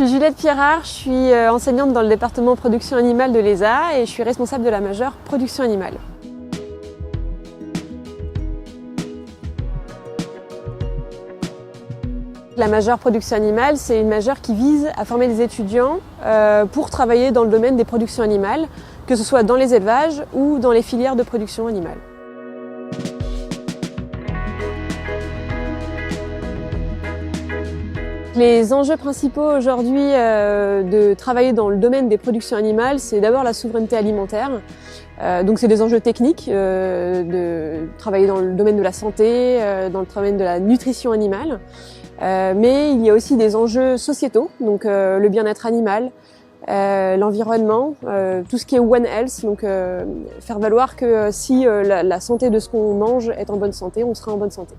suis Juliette Pierrard, je suis enseignante dans le département production animale de l'ESA et je suis responsable de la majeure production animale. La majeure production animale, c'est une majeure qui vise à former des étudiants pour travailler dans le domaine des productions animales, que ce soit dans les élevages ou dans les filières de production animale. Les enjeux principaux aujourd'hui de travailler dans le domaine des productions animales, c'est d'abord la souveraineté alimentaire. Donc c'est des enjeux techniques, de travailler dans le domaine de la santé, dans le domaine de la nutrition animale. Mais il y a aussi des enjeux sociétaux, donc le bien-être animal, l'environnement, tout ce qui est One Health, donc faire valoir que si la santé de ce qu'on mange est en bonne santé, on sera en bonne santé.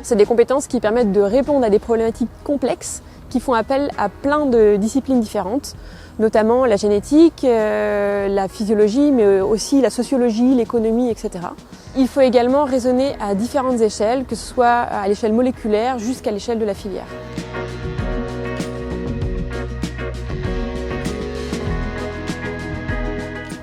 C'est des compétences qui permettent de répondre à des problématiques complexes qui font appel à plein de disciplines différentes, notamment la génétique, la physiologie, mais aussi la sociologie, l'économie, etc. Il faut également raisonner à différentes échelles, que ce soit à l'échelle moléculaire jusqu'à l'échelle de la filière.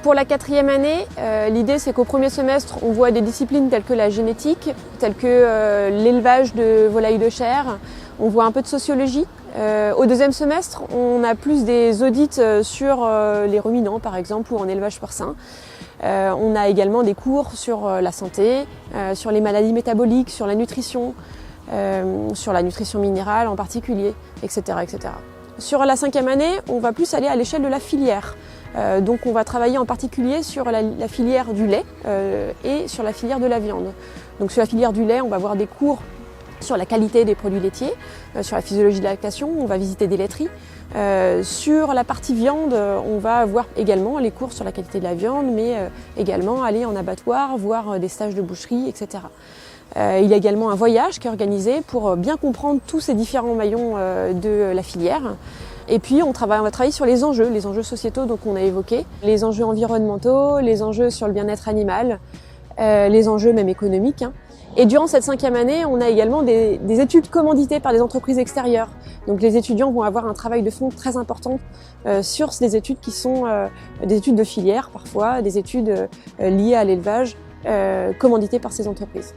Pour la 4e année, l'idée c'est qu'au premier semestre, on voit des disciplines telles que la génétique, telles que l'élevage de volailles de chair, on voit un peu de sociologie. Au 2e semestre, on a plus des audits sur les ruminants par exemple ou en élevage porcin. On a également des cours sur la santé, sur les maladies métaboliques, sur la nutrition minérale en particulier, etc., etc. Sur la 5e année, on va plus aller à l'échelle de la filière. Donc on va travailler en particulier sur la filière du lait et sur la filière de la viande. Donc sur la filière du lait, on va avoir des cours sur la qualité des produits laitiers, sur la physiologie de la lactation, on va visiter des laiteries. Sur la partie viande, on va avoir également les cours sur la qualité de la viande, mais également aller en abattoir, voir des stages de boucherie, etc. Il y a également un voyage qui est organisé pour bien comprendre tous ces différents maillons de la filière. Et puis on va travailler sur les enjeux sociétaux donc on a évoqué, les enjeux environnementaux, les enjeux sur le bien-être animal, les enjeux même économiques. Et durant cette 5e année, on a également des études commanditées par des entreprises extérieures. Donc les étudiants vont avoir un travail de fond très important sur des études qui sont des études de filière parfois, des études liées à l'élevage commanditées par ces entreprises.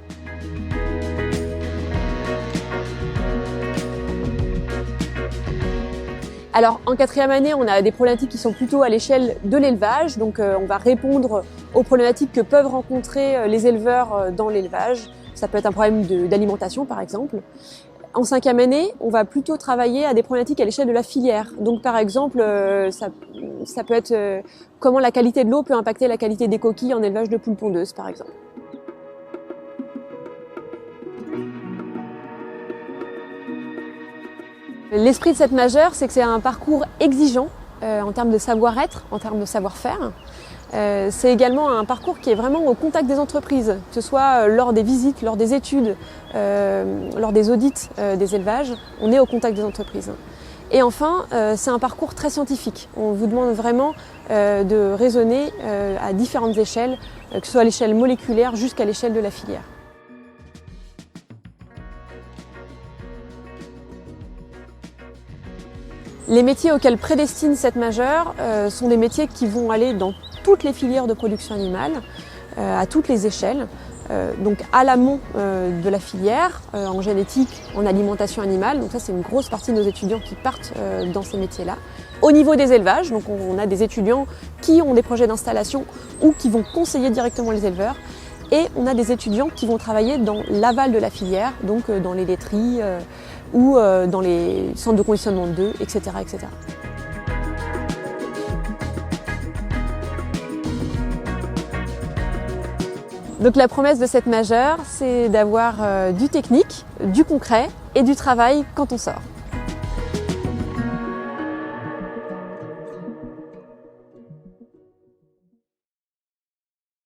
Alors en 4e année, on a des problématiques qui sont plutôt à l'échelle de l'élevage, donc on va répondre aux problématiques que peuvent rencontrer les éleveurs dans l'élevage. Ça peut être un problème d'alimentation par exemple. En 5e année, on va plutôt travailler à des problématiques à l'échelle de la filière. Donc par exemple, ça peut être comment la qualité de l'eau peut impacter la qualité des coquilles en élevage de poules pondeuses par exemple. L'esprit de cette majeure, c'est que c'est un parcours exigeant en termes de savoir-être, en termes de savoir-faire. C'est également un parcours qui est vraiment au contact des entreprises, que ce soit lors des visites, lors des études, lors des audits des élevages, on est au contact des entreprises. Et enfin, c'est un parcours très scientifique. On vous demande vraiment de raisonner à différentes échelles, que ce soit à l'échelle moléculaire jusqu'à l'échelle de la filière. Les métiers auxquels prédestine cette majeure sont des métiers qui vont aller dans toutes les filières de production animale, à toutes les échelles, donc à l'amont de la filière, en génétique, en alimentation animale, donc ça c'est une grosse partie de nos étudiants qui partent dans ces métiers-là. Au niveau des élevages, donc on a des étudiants qui ont des projets d'installation ou qui vont conseiller directement les éleveurs, et on a des étudiants qui vont travailler dans l'aval de la filière, donc dans les laiteries ou dans les centres de conditionnement d'œufs, etc., etc. Donc la promesse de cette majeure, c'est d'avoir du technique, du concret et du travail quand on sort.